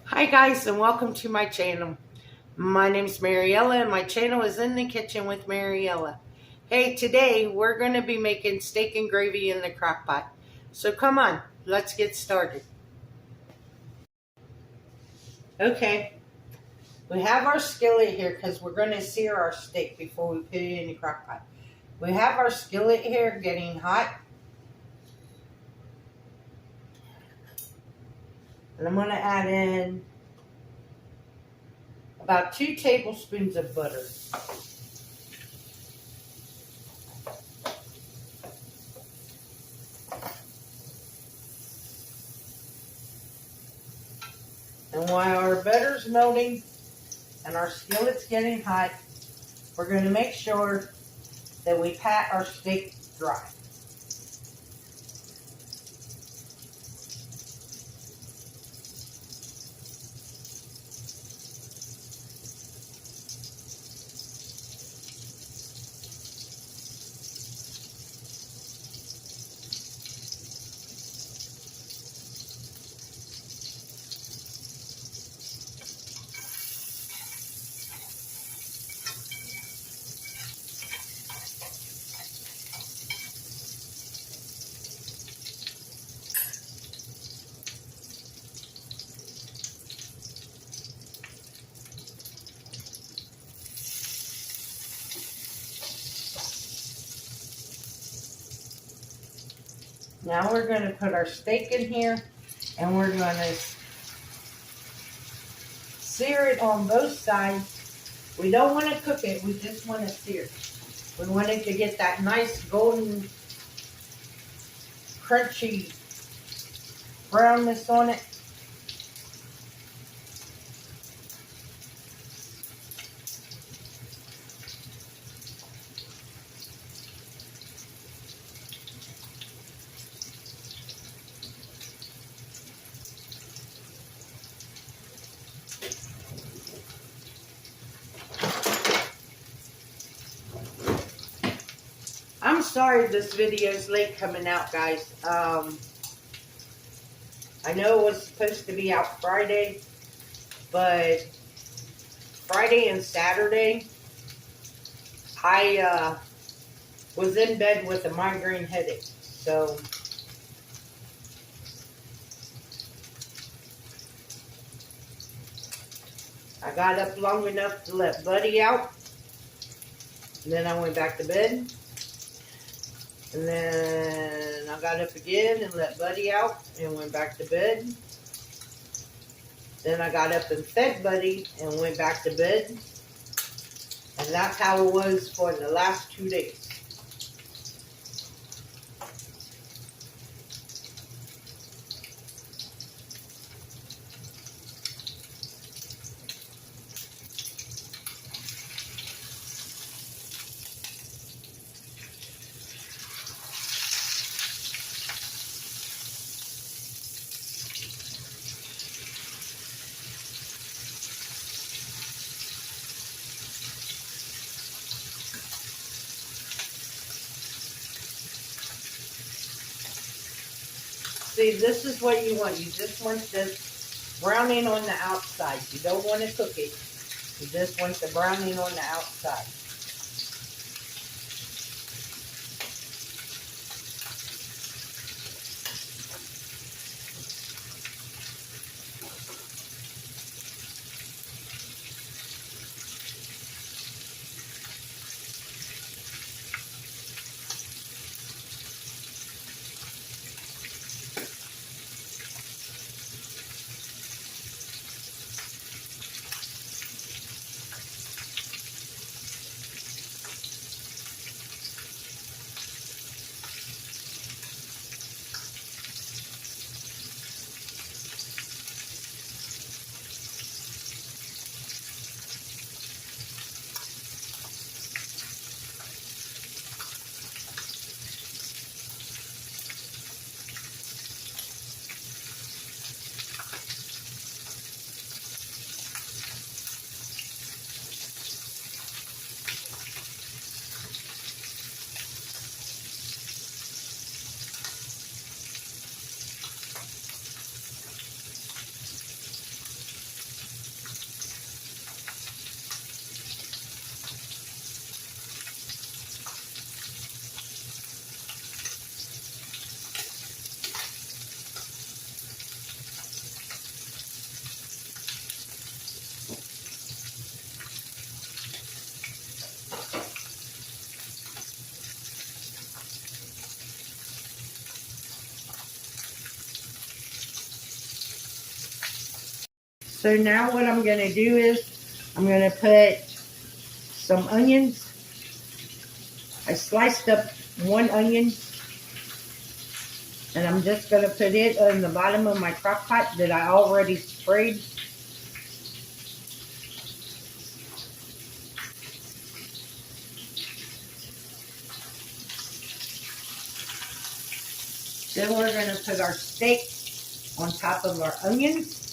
Hi guys, and welcome to my channel. My name is Mariella and my channel is In the Kitchen with Mariella. Hey, today we're going to be making steak and gravy in the crock pot. So come on, let's get started. Okay, we have our skillet here because we're going to sear our steak before we put it in the crock pot. We have our skillet here getting hot. And I'm going to add in about 2 tablespoons of butter. And while our butter's melting and our skillet's getting hot, we're going to make sure that we pat our steak dry. Now we're going to put our steak in here and we're going to sear it on both sides. We don't want to cook it, we just want to sear it. We want it to get that nice golden, crunchy brownness on it. I'm sorry this video is late coming out, guys. I know it was supposed to be out Friday, but Friday and Saturday, I was in bed with a migraine headache. So I got up long enough to let Buddy out. And then I went back to bed. And then I got up again and let Buddy out and went back to bed. Then I got up and fed Buddy and went back to bed. And that's how it was for the last 2 days. See, this is what you want. You just want this browning on the outside. You don't want to cook it. You just want the browning on the outside. So now what I'm going to do is I'm going to put some onions. I sliced up one onion, and I'm just going to put it on the bottom of my crock pot that I already sprayed. Then we're going to put our steak on top of our onions.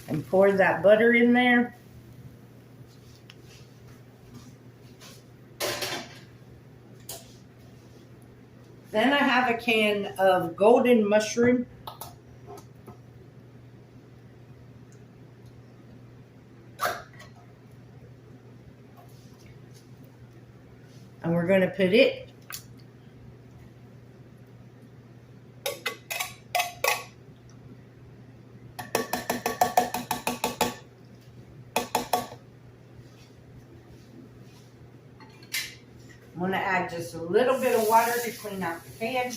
And pour that butter in there. Then I have a can of golden mushroom. And we're going to put it I'm going to add just a little bit of water to clean out the pan.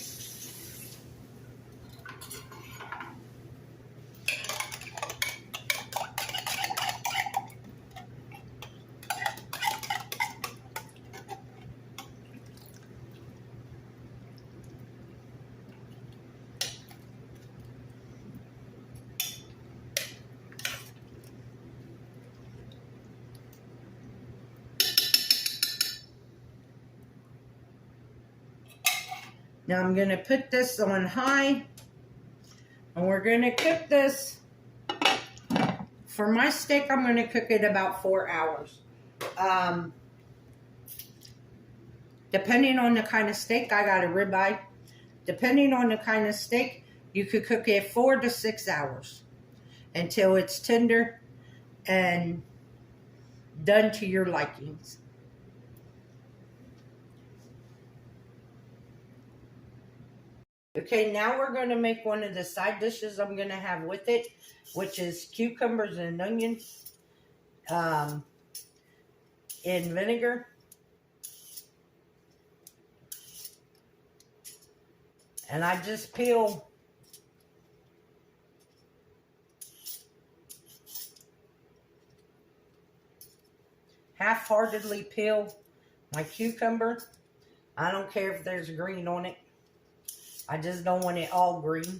Now I'm going to put this on high, and we're going to cook this. For my steak, I'm going to cook it about 4 hours. Depending on the kind of steak, I got a ribeye. Depending on the kind of steak, you could cook it 4 to 6 hours until it's tender and done to your likings. Okay, now we're going to make one of the side dishes I'm going to have with it, which is cucumbers and onions in vinegar. And I just peel half-heartedly peel my cucumber. I don't care if there's green on it. I just don't want it all green.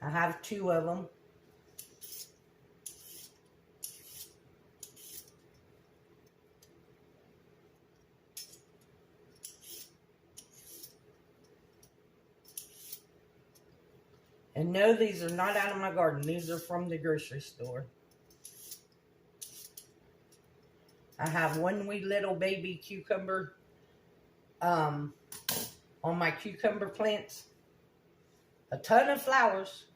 I have 2 of them. And no, these are not out of my garden. These are from the grocery store. I have one wee little baby cucumber on my cucumber plants. A ton of flowers,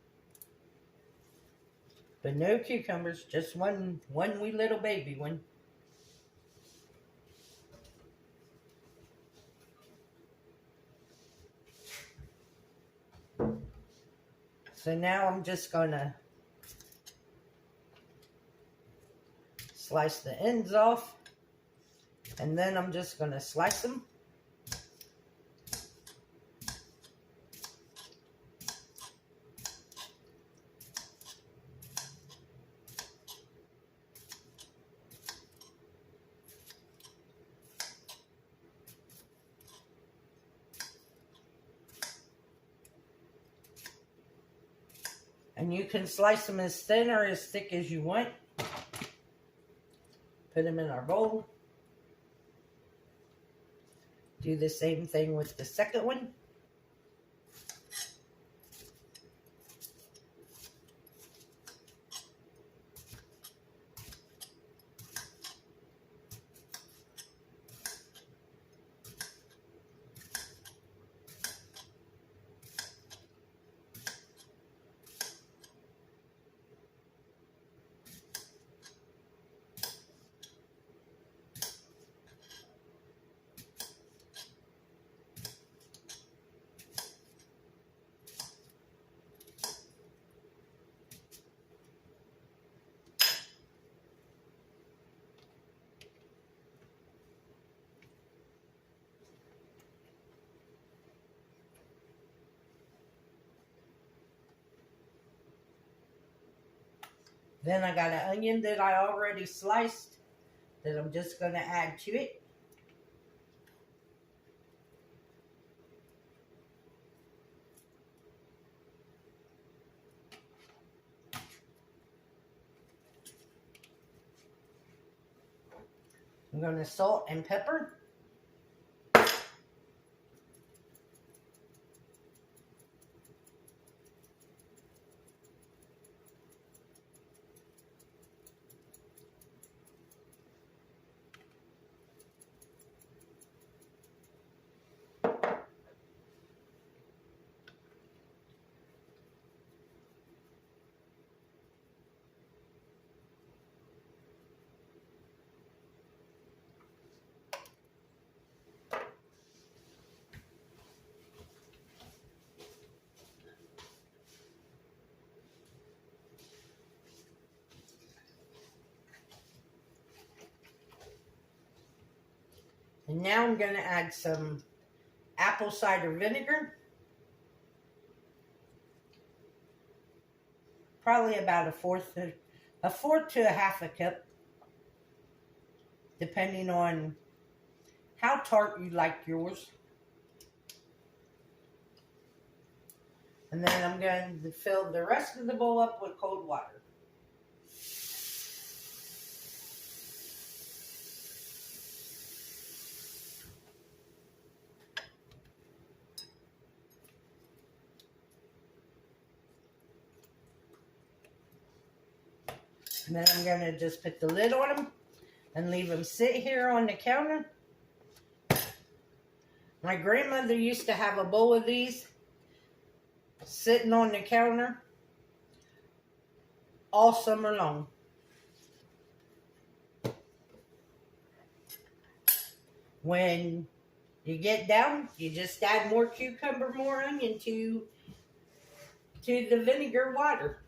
but no cucumbers. Just one wee little baby one. So now I'm just gonna slice the ends off, and then I'm just gonna slice them. And you can slice them as thin or as thick as you want. Put them in our bowl. Do the same thing with the second one. Then I got an onion that I already sliced that I'm just going to add to it. I'm going to salt and pepper. And now I'm going to add some apple cider vinegar. Probably about a fourth to a half a cup, depending on how tart you like yours. And then I'm going to fill the rest of the bowl up with cold water. And then I'm going to just put the lid on them and leave them sit here on the counter. My grandmother used to have a bowl of these sitting on the counter all summer long. When you get down, you just add more cucumber, more onion to the vinegar water.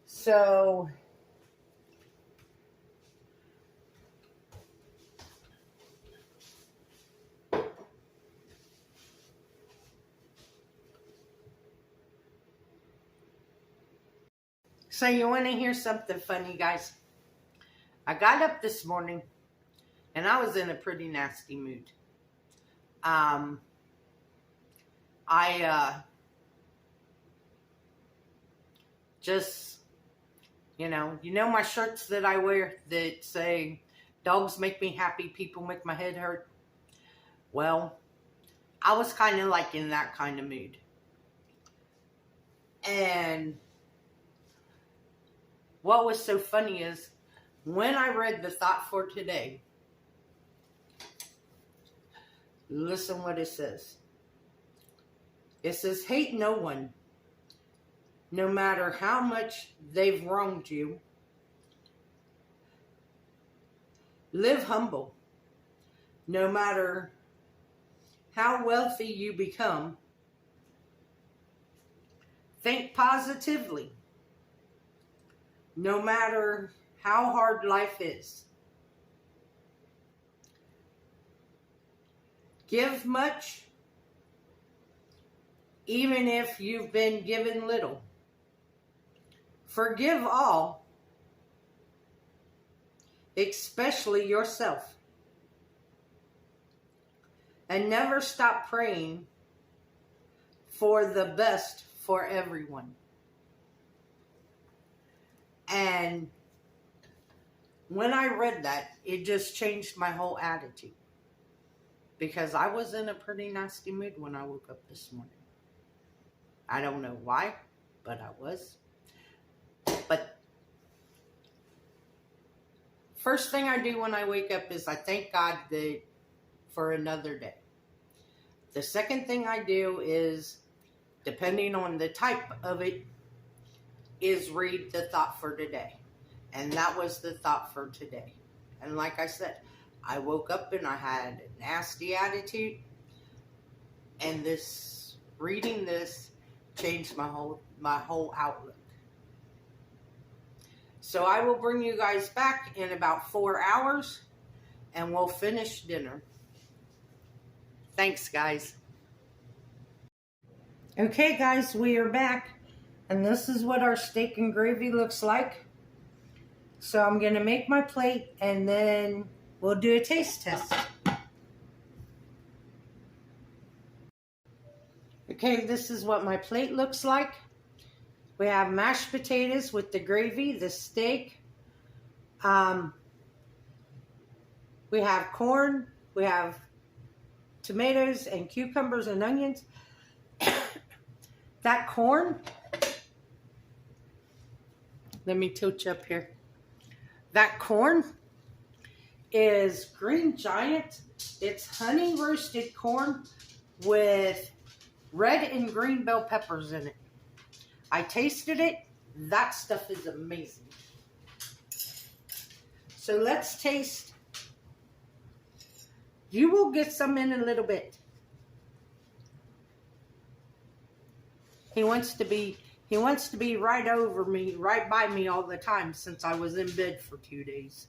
So you want to hear something funny, guys? I got up this morning and I was in a pretty nasty mood. I just, you know my shirts that I wear that say, dogs make me happy, people make my head hurt. Well, I was kind of like in that kind of mood. And what was so funny is when I read the thought for today, listen what it says. It says, hate no one, no matter how much they've wronged you. Live humble, no matter how wealthy you become. Think positively, no matter how hard life is. Give much, even if you've been given little. Forgive all, especially yourself. And never stop praying for the best for everyone. And when I read that, it just changed my whole attitude. Because I was in a pretty nasty mood when I woke up this morning. I don't know why, but I was. But first thing I do when I wake up is I thank God for another day. The second thing I do is, depending on the type of it, is read the thought for today. And that was the thought for today. And like I said, I woke up and I had a nasty attitude. And reading this changed my whole outlook. So I will bring you guys back in about 4 hours and we'll finish dinner. Thanks, guys. Okay guys, we are back, and this is what our steak and gravy looks like. So I'm going to make my plate and then we'll do a taste test. Okay, this is what my plate looks like. We have mashed potatoes with the gravy, the steak. We have corn, we have tomatoes and cucumbers and onions. That corn, let me tilt you up here. That corn is Green Giant. It's honey roasted corn with red and green bell peppers in it. I tasted it. That stuff is amazing. So let's taste. You will get some in a little bit. He wants to be right over me, right by me all the time since I was in bed for 2 days.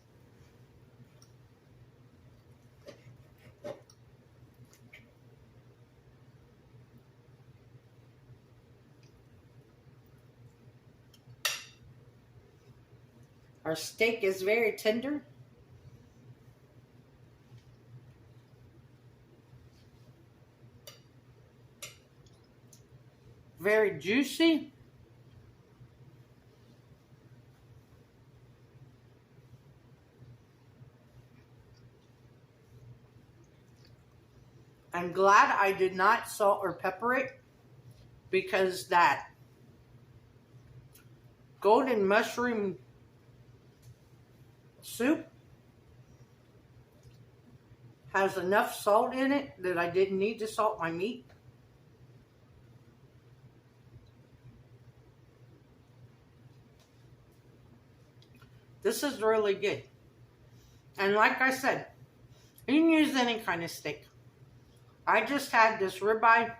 Our steak is very tender. Very juicy. I'm glad I did not salt or pepper it because that golden mushroom soup has enough salt in it that I didn't need to salt my meat. This is really good. And like I said, you can use any kind of steak. I just had this ribeye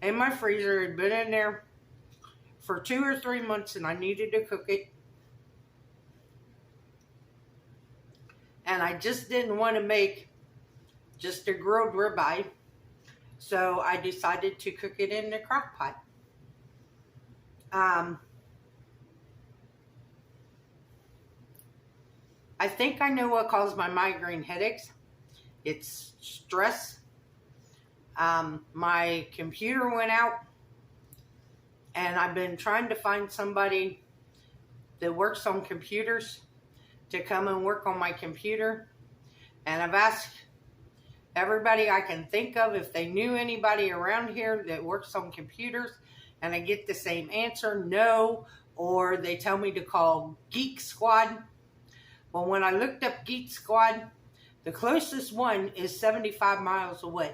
in my freezer. It had been in there for 2 or 3 months and I needed to cook it. And I just didn't want to make just a grilled ribeye. So I decided to cook it in the crock pot. I think I know what causes my migraine headaches. It's stress. My computer went out and I've been trying to find somebody that works on computers to come and work on my computer. And I've asked everybody I can think of if they knew anybody around here that works on computers, and I get the same answer, no, or they tell me to call Geek Squad. Well, when I looked up Geek Squad, the closest one is 75 miles away.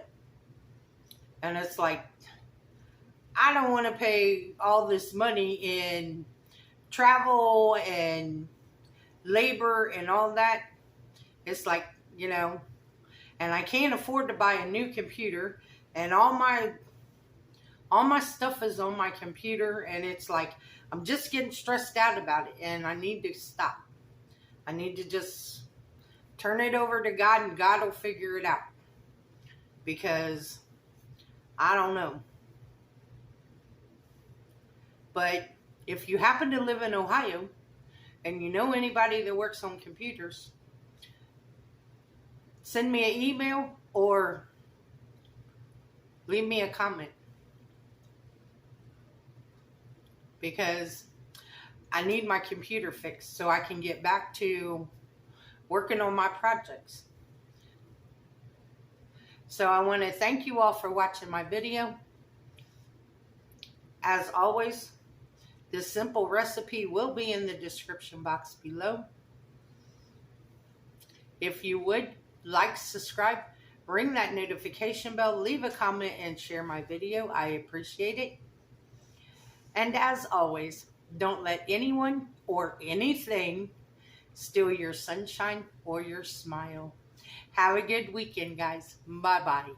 And it's like, I don't want to pay all this money in travel and labor and all that. It's like, you know, and I can't afford to buy a new computer, and all my stuff is on my computer, and it's like, I'm just getting stressed out about it, and I need to stop. I need to just turn it over to God, and God will figure it out. Because I don't know. But if you happen to live in Ohio and you know anybody that works on computers, send me an email or leave me a comment. Because I need my computer fixed so I can get back to working on my projects. So I want to thank you all for watching my video. As always, this simple recipe will be in the description box below. If you would, like, subscribe, ring that notification bell, leave a comment, and share my video. I appreciate it. And as always, don't let anyone or anything steal your sunshine or your smile. Have a good weekend, guys. Bye-bye.